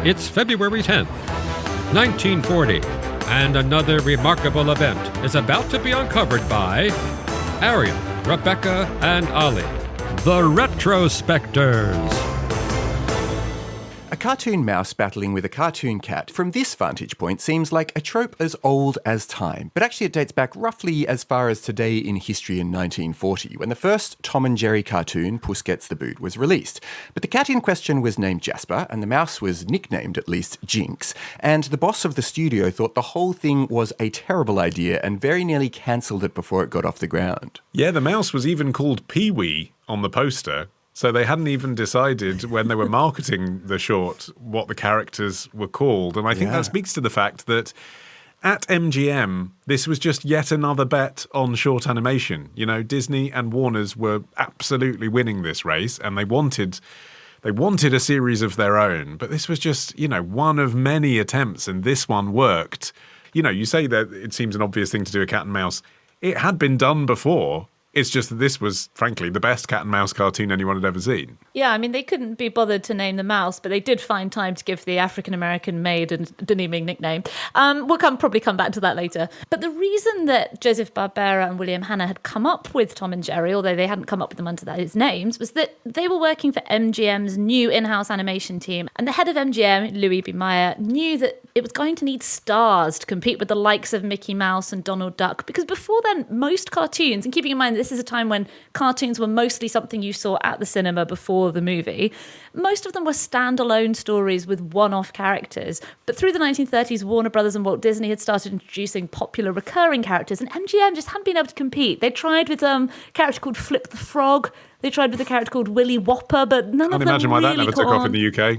It's February 10th, 1940, and another remarkable event is about to be uncovered by Arion, Rebecca, and Olly, the Retrospectors. A cartoon mouse battling with a cartoon cat from this vantage point seems like a trope as old as time, but actually it dates back roughly as far as today in history in 1940, when the first Tom and Jerry cartoon, Puss Gets The Boot, was released. But the cat in question was named Jasper, and the mouse was nicknamed, at least, Jinx, and the boss of the studio thought the whole thing was a terrible idea and very nearly cancelled it before it got off the ground. Yeah, the mouse was even called Pee-wee on the poster. So they hadn't even decided when they were marketing the short what the characters were called. And I think that speaks to the fact that at MGM, this was just yet another bet on short animation. You know, Disney and Warner's were absolutely winning this race, and they wanted a series of their own. But this was just, you know, one of many attempts, and this one worked. You know, you say that it seems an obvious thing to do a cat and mouse. It had been done before. It's just that this was, frankly, the best cat and mouse cartoon anyone had ever seen. Yeah, I mean, they couldn't be bothered to name the mouse, but they did find time to give the African-American maid a demeaning nickname. We'll probably come back to that later. But the reason that Joseph Barbera and William Hanna had come up with Tom and Jerry, although they hadn't come up with them under those names, was that they were working for MGM's new in-house animation team. And the head of MGM, Louis B. Mayer, knew that it was going to need stars to compete with the likes of Mickey Mouse and Donald Duck. Because before then, most cartoons, and keeping in mind this is a time when cartoons were mostly something you saw at the cinema before the movie, most of them were standalone stories with one-off characters. But through the 1930s, Warner Brothers and Walt Disney had started introducing popular recurring characters, and MGM just hadn't been able to compete. They tried with a character called Flip the Frog. They tried with a character called Willy Whopper, but none of them really Can't imagine why that never took off in the UK.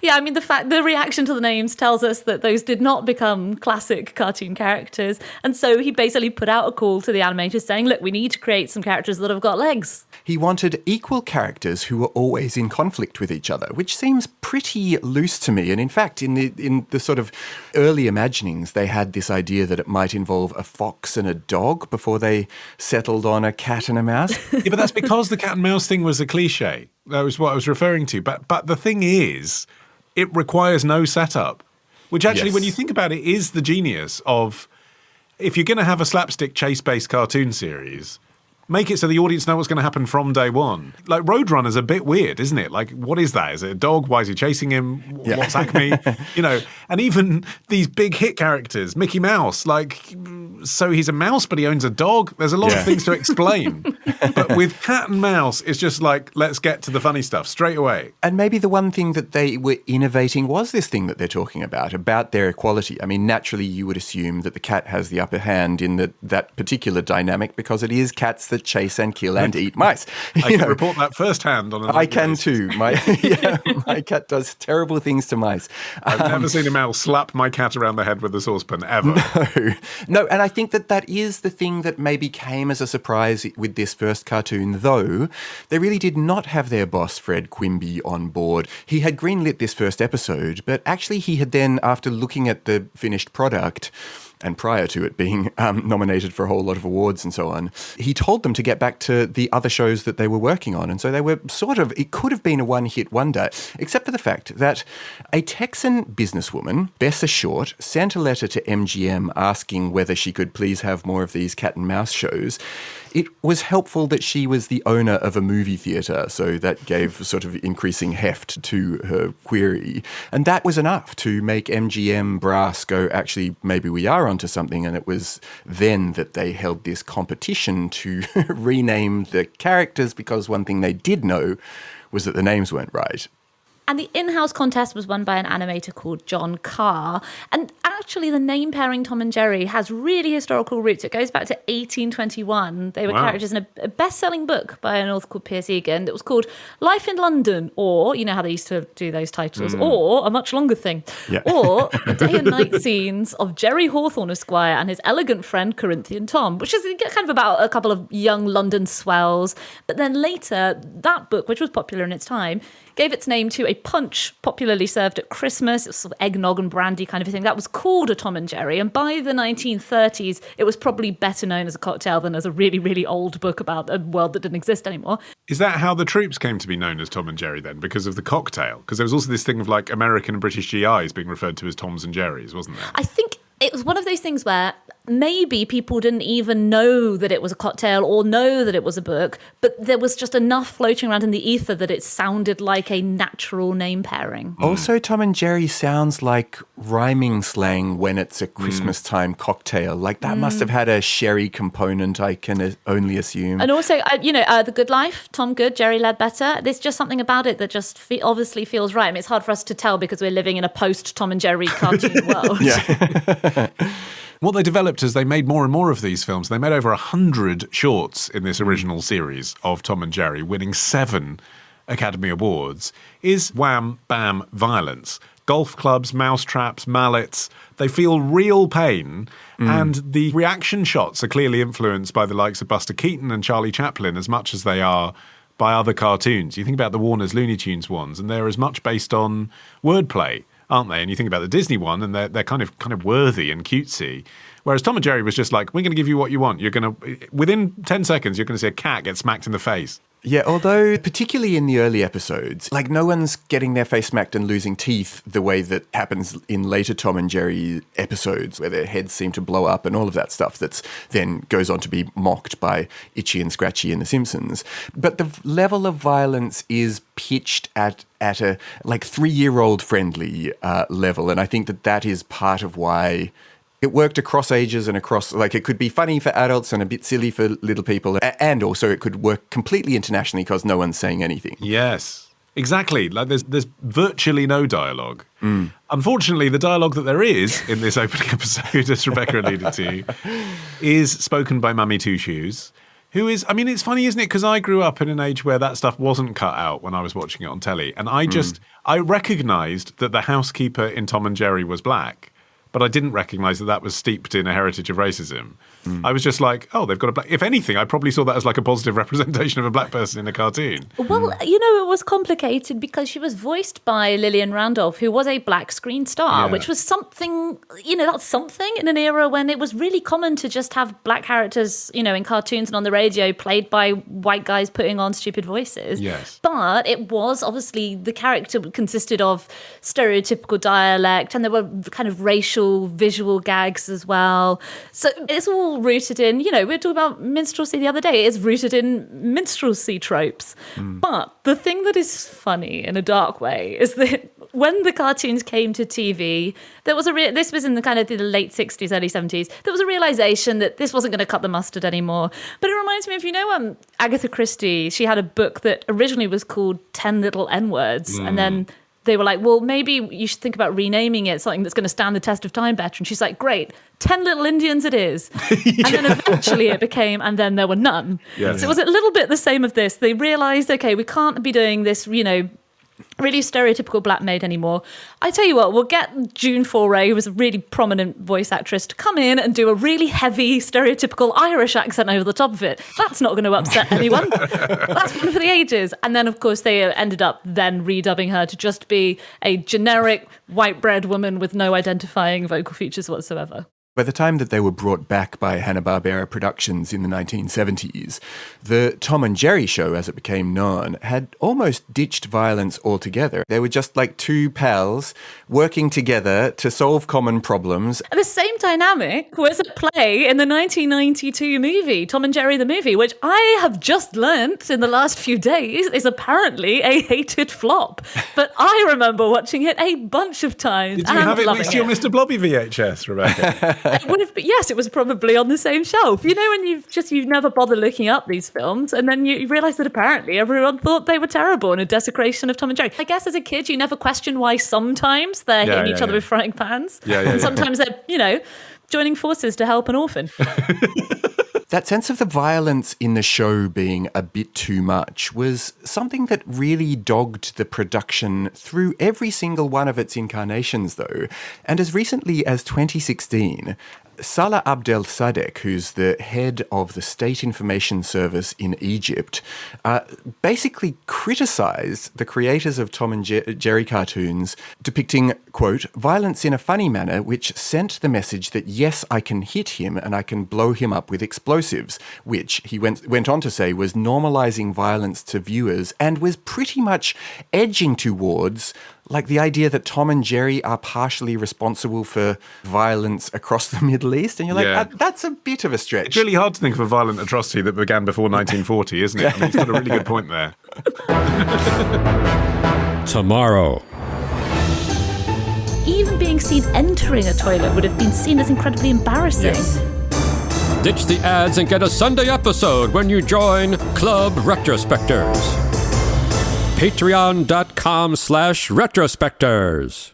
Yeah, I mean, the reaction to the names tells us that those did not become classic cartoon characters. And so he basically put out a call to the animators saying, look, we need to create some characters that have got legs. He wanted equal characters who were always in conflict with each other, which seems pretty loose to me. And in fact, in the sort of early imaginings, they had this idea that it might involve a fox and a dog before they settled on a cat and a mouse. Yeah, but that's because the cat and mouse thing was a cliche. That was what I was referring to. But the thing is, it requires no setup, which actually, when you think about it, is the genius of, if you're going to have a slapstick chase-based cartoon series, make it so the audience know what's going to happen from day one. Like, Roadrunner's a bit weird, isn't it? Like, what is that? Is it a dog? Why is he chasing him? Yeah. What's Acme? You know, and even these big hit characters, Mickey Mouse, like, so he's a mouse, but he owns a dog. There's a lot of things to explain. But with cat and mouse, it's just like, let's get to the funny stuff straight away. And maybe the one thing that they were innovating was this thing that they're talking about their equality. I mean, naturally, you would assume that the cat has the upper hand in that particular dynamic because it is cats that chase and kill and eat mice. I can report that firsthand on I can too. My cat does terrible things to mice. I've never seen a mouse slap my cat around the head with a saucepan, ever. No, and I think that is the thing that maybe came as a surprise with this first cartoon, though they really did not have their boss, Fred Quimby, on board. He had greenlit this first episode, but actually he had then, after looking at the finished product, and prior to it being nominated for a whole lot of awards and so on, he told them to get back to the other shows that they were working on. And so they were it could have been a one-hit wonder, except for the fact that a Texan businesswoman, Bessa Short, sent a letter to MGM asking whether she could please have more of these cat and mouse shows. It was helpful that she was the owner of a movie theatre, so that gave sort of increasing heft to her query. And that was enough to make MGM brass go, actually, maybe we are onto something. And it was then that they held this competition to rename the characters, because one thing they did know was that the names weren't right. And the in-house contest was won by an animator called John Carr. And actually, the name pairing Tom and Jerry has really historical roots. It goes back to 1821. They were characters in a best-selling book by an author called Piers Egan. It was called Life in London, or, you know how they used to do those titles, or a much longer thing, or the day and night scenes of Jerry Hawthorne Esquire and his elegant friend Corinthian Tom, which is kind of about a couple of young London swells. But then later, that book, which was popular in its time, gave its name to a punch popularly served at Christmas. It was sort of eggnog and brandy kind of a thing. That was called a Tom and Jerry. And by the 1930s, it was probably better known as a cocktail than as a really, really old book about a world that didn't exist anymore. Is that how the troops came to be known as Tom and Jerry then, because of the cocktail? Because there was also this thing of like American and British GIs being referred to as Toms and Jerrys, wasn't there? I think it was one of those things where maybe people didn't even know that it was a cocktail or know that it was a book, but there was just enough floating around in the ether that it sounded like a natural name pairing. Also, Tom and Jerry sounds like rhyming slang when it's a Christmas time cocktail. Like that must have had a sherry component, I can only assume. And also, The Good Life, Tom Good, Jerry Ledbetter. There's just something about it that just obviously feels right. I mean, it's hard for us to tell because we're living in a post-Tom and Jerry cartoon world. What they developed is they made more and more of these films. They made over 100 shorts in this original series of Tom and Jerry, winning 7 Academy Awards, is wham, bam, violence. Golf clubs, mousetraps, mallets, they feel real pain. And the reaction shots are clearly influenced by the likes of Buster Keaton and Charlie Chaplin as much as they are by other cartoons. You think about the Warner's Looney Tunes ones, and they're as much based on wordplay, aren't they? And you think about the Disney one, and they're kind of worthy and cutesy. Whereas Tom and Jerry was just like, we're going to give you what you want. You're going to, within 10 seconds, you're going to see a cat get smacked in the face. Yeah, although particularly in the early episodes, like no one's getting their face smacked and losing teeth the way that happens in later Tom and Jerry episodes where their heads seem to blow up and all of that stuff that's then goes on to be mocked by Itchy and Scratchy in The Simpsons. But the level of violence is pitched at a like 3-year-old friendly level. And I think that is part of why it worked across ages and across, like it could be funny for adults and a bit silly for little people. And also it could work completely internationally because no one's saying anything. Yes, exactly. Like there's virtually no dialogue. Unfortunately, the dialogue that there is in this opening episode, as Rebecca alluded to, is spoken by Mammy Two Shoes, who is, I mean, it's funny, isn't it? Because I grew up in an age where that stuff wasn't cut out when I was watching it on telly. And I recognised that the housekeeper in Tom and Jerry was black. But I didn't recognise that was steeped in a heritage of racism. I was just like, oh, they've got a black... If anything, I probably saw that as like a positive representation of a black person in a cartoon. Well, it was complicated because she was voiced by Lillian Randolph, who was a black screen star, which was something, that's something in an era when it was really common to just have black characters, in cartoons and on the radio played by white guys putting on stupid voices. Yes. But it was obviously, the character consisted of stereotypical dialect and there were kind of racial visual gags as well. So it's all rooted in, we were talking about minstrelsy the other day, it's rooted in minstrelsy tropes. But the thing that is funny in a dark way is that when the cartoons came to TV, there was this was in the kind of the late 60s, early 70s, there was a realization that this wasn't going to cut the mustard anymore. But it reminds me of, Agatha Christie, she had a book that originally was called 10 Little N-Words, and then they were like, well, maybe you should think about renaming it something that's going to stand the test of time better. And she's like, great, 10 Little Indians it is. And then eventually it became, and then there were none. So it was a little bit the same of this. They realised, okay, we can't be doing this, really stereotypical black maid anymore. I tell you what, we'll get June Foray, who was a really prominent voice actress, to come in and do a really heavy, stereotypical Irish accent over the top of it. That's not going to upset anyone. That's one for the ages. And then, of course, they ended up then redubbing her to just be a generic white bread woman with no identifying vocal features whatsoever. By the time that they were brought back by Hanna-Barbera Productions in the 1970s, the Tom and Jerry show, as it became known, had almost ditched violence altogether. They were just like two pals working together to solve common problems. The same dynamic was at play in the 1992 movie, Tom and Jerry the movie, which I have just learnt in the last few days is apparently a hated flop. But I remember watching it a bunch of times. Did you have it next to your Mr. Blobby VHS, Rebecca? It would have been, yes, it was probably on the same shelf. When you've never bothered looking up these films, and then you realise that apparently everyone thought they were terrible and a desecration of Tom and Jerry. I guess as a kid, you never question why sometimes they're hitting each other with frying pans. And sometimes they're, joining forces to help an orphan. That sense of the violence in the show being a bit too much was something that really dogged the production through every single one of its incarnations, though. And as recently as 2016, Salah Abdel Sadek, who's the head of the State Information Service in Egypt, basically criticised the creators of Tom and Jerry cartoons depicting, quote, violence in a funny manner which sent the message that, yes, I can hit him and I can blow him up with explosives, which he went on to say was normalising violence to viewers and was pretty much edging towards like the idea that Tom and Jerry are partially responsible for violence across the Middle East. And you're like, that's a bit of a stretch. It's really hard to think of a violent atrocity that began before 1940, isn't it? I mean, he's got a really good point there. Tomorrow. Even being seen entering a toilet would have been seen as incredibly embarrassing. Yes. Ditch the ads and get a Sunday episode when you join Club Retrospectors. Patreon.com/Retrospectors.